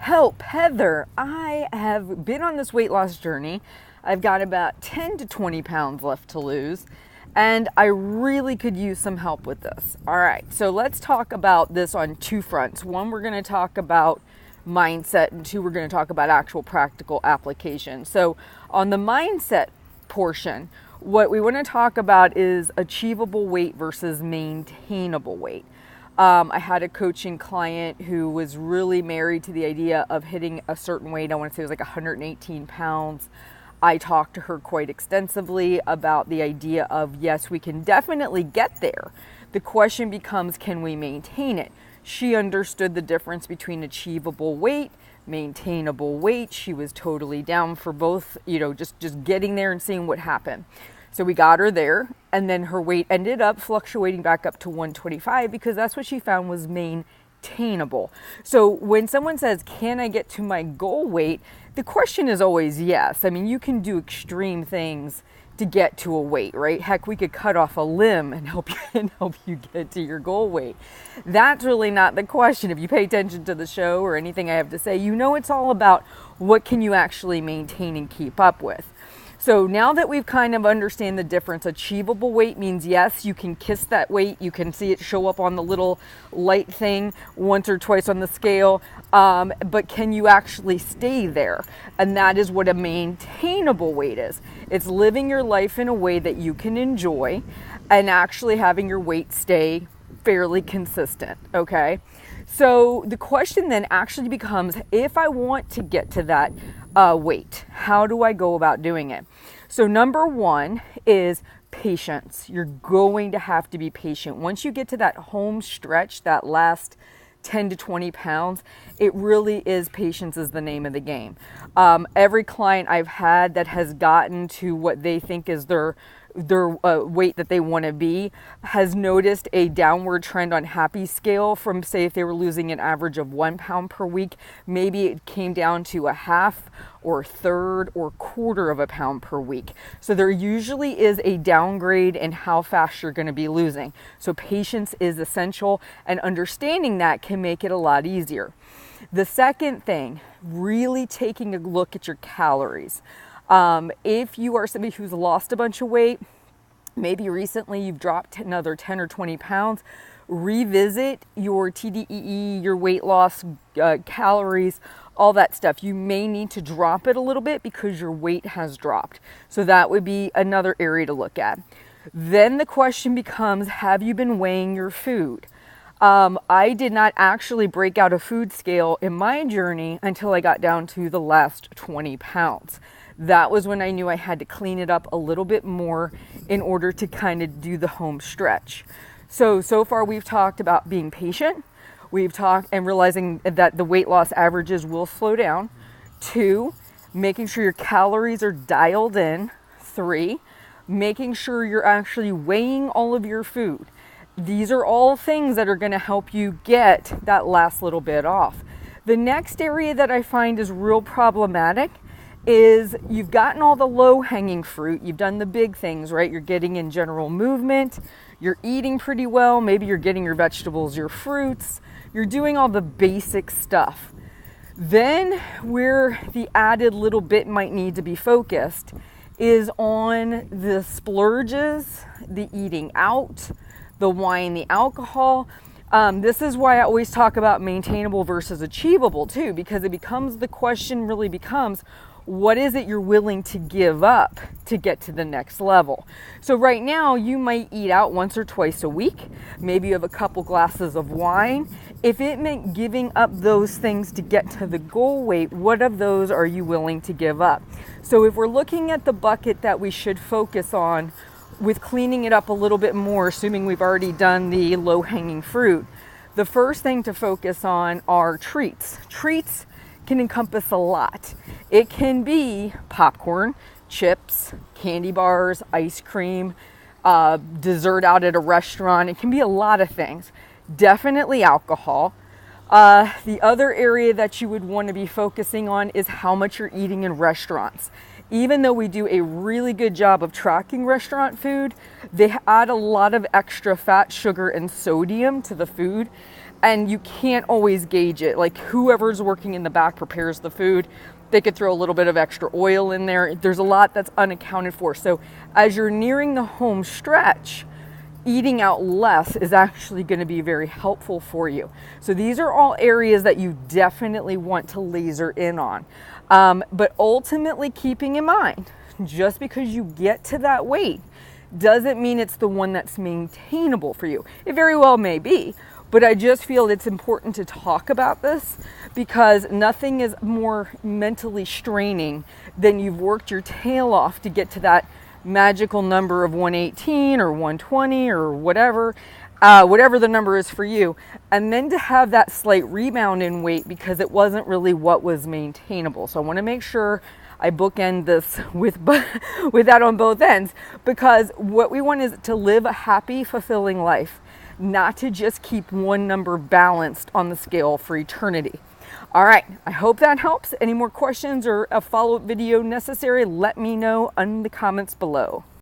Help, Heather. I have been on this weight loss journey. I've got about 10 to 20 pounds left to lose, and I really could use some help with this. All right, so let's talk about this on two fronts. One, we're going to talk about mindset, and two, we're going to talk about actual practical application. So on the mindset portion, what we want to talk about is achievable weight versus maintainable weight. I had a coaching client who was really married to the idea of hitting a certain weight. I want to say it was like 118 pounds. I talked to her quite extensively about the idea of, yes, we can definitely get there. The question becomes, can we maintain it? She understood the difference between achievable weight, maintainable weight. She was totally down for both, just getting there and seeing what happened. So we got her there, and then her weight ended up fluctuating back up to 125 because that's what she found was maintainable. So when someone says, can I get to my goal weight? The question is always yes. I mean, you can do extreme things to get to a weight, right? Heck, we could cut off a limb and help you get to your goal weight. That's really not the question. If you pay attention to the show or anything I have to say, it's all about what can you actually maintain and keep up with. So now that we've kind of understand the difference, achievable weight means yes, you can kiss that weight. You can see it show up on the little light thing once or twice on the scale, but can you actually stay there? And that is what a maintainable weight is. It's living your life in a way that you can enjoy and actually having your weight stay fairly consistent, okay? So the question then actually becomes, if I want to get to that weight, how do I go about doing it? So number one is patience. You're going to have to be patient. Once you get to that home stretch, that last 10 to 20 pounds, it really is patience is the name of the game. Every client I've had that has gotten to what they think is their weight that they want to be has noticed a downward trend on happy scale from, say, if they were losing an average of 1 pound per week, maybe it came down to a half or third or quarter of a pound per week. So there usually is a downgrade in how fast you're going to be losing. So patience is essential, and understanding that can make it a lot easier. The second thing, really taking a look at your calories. If you are somebody who's lost a bunch of weight, maybe recently you've dropped another 10 or 20 pounds, revisit your TDEE, your weight loss calories, all that stuff. You may need to drop it a little bit because your weight has dropped. So that would be another area to look at. Then the question becomes, have you been weighing your food? I did not actually break out a food scale in my journey until I got down to the last 20 pounds. That was when I knew I had to clean it up a little bit more in order to kind of do the home stretch. So far we've talked about being patient. We've talked and realizing that the weight loss averages will slow down. 2, making sure your calories are dialed in. 3, making sure you're actually weighing all of your food. These are all things that are going to help you get that last little bit off. The next area that I find is real problematic is you've gotten all the low-hanging fruit. You've done the big things, right? You're getting in general movement. You're eating pretty well. Maybe you're getting your vegetables, your fruits. You're doing all the basic stuff. Then where the added little bit might need to be focused is on the splurges, the eating out, the wine, the alcohol. This is why I always talk about maintainable versus achievable too, because the question really becomes, what is it you're willing to give up to get to the next level? So right now you might eat out once or twice a week. Maybe you have a couple glasses of wine. If it meant giving up those things to get to the goal weight, what of those are you willing to give up? So if we're looking at the bucket that we should focus on with cleaning it up a little bit more, assuming we've already done the low-hanging fruit, the first thing to focus on are treats. Treats can encompass a lot. It can be popcorn, chips, candy bars, ice cream, dessert out at a restaurant. It can be a lot of things. Definitely alcohol. The other area that you would want to be focusing on is how much you're eating in restaurants. Even though we do a really good job of tracking restaurant food, they add a lot of extra fat, sugar, and sodium to the food. and you can't always gauge it. Like whoever's working in the back prepares the food, they could throw a little bit of extra oil in there. There's a lot that's unaccounted for. So as you're nearing the home stretch, eating out less is actually going to be very helpful for you. So these are all areas that you definitely want to laser in on. But ultimately, keeping in mind, just because you get to that weight doesn't mean it's the one that's maintainable for you. It very well may be, but I just feel it's important to talk about this because nothing is more mentally straining than you've worked your tail off to get to that magical number of 118 or 120 or whatever, whatever the number is for you, and then to have that slight rebound in weight because it wasn't really what was maintainable. So I want to make sure I bookend this with that on both ends, because what we want is to live a happy, fulfilling life, not to just keep one number balanced on the scale for eternity. All right, I hope that helps. Any more questions or a follow-up video necessary, let me know in the comments below.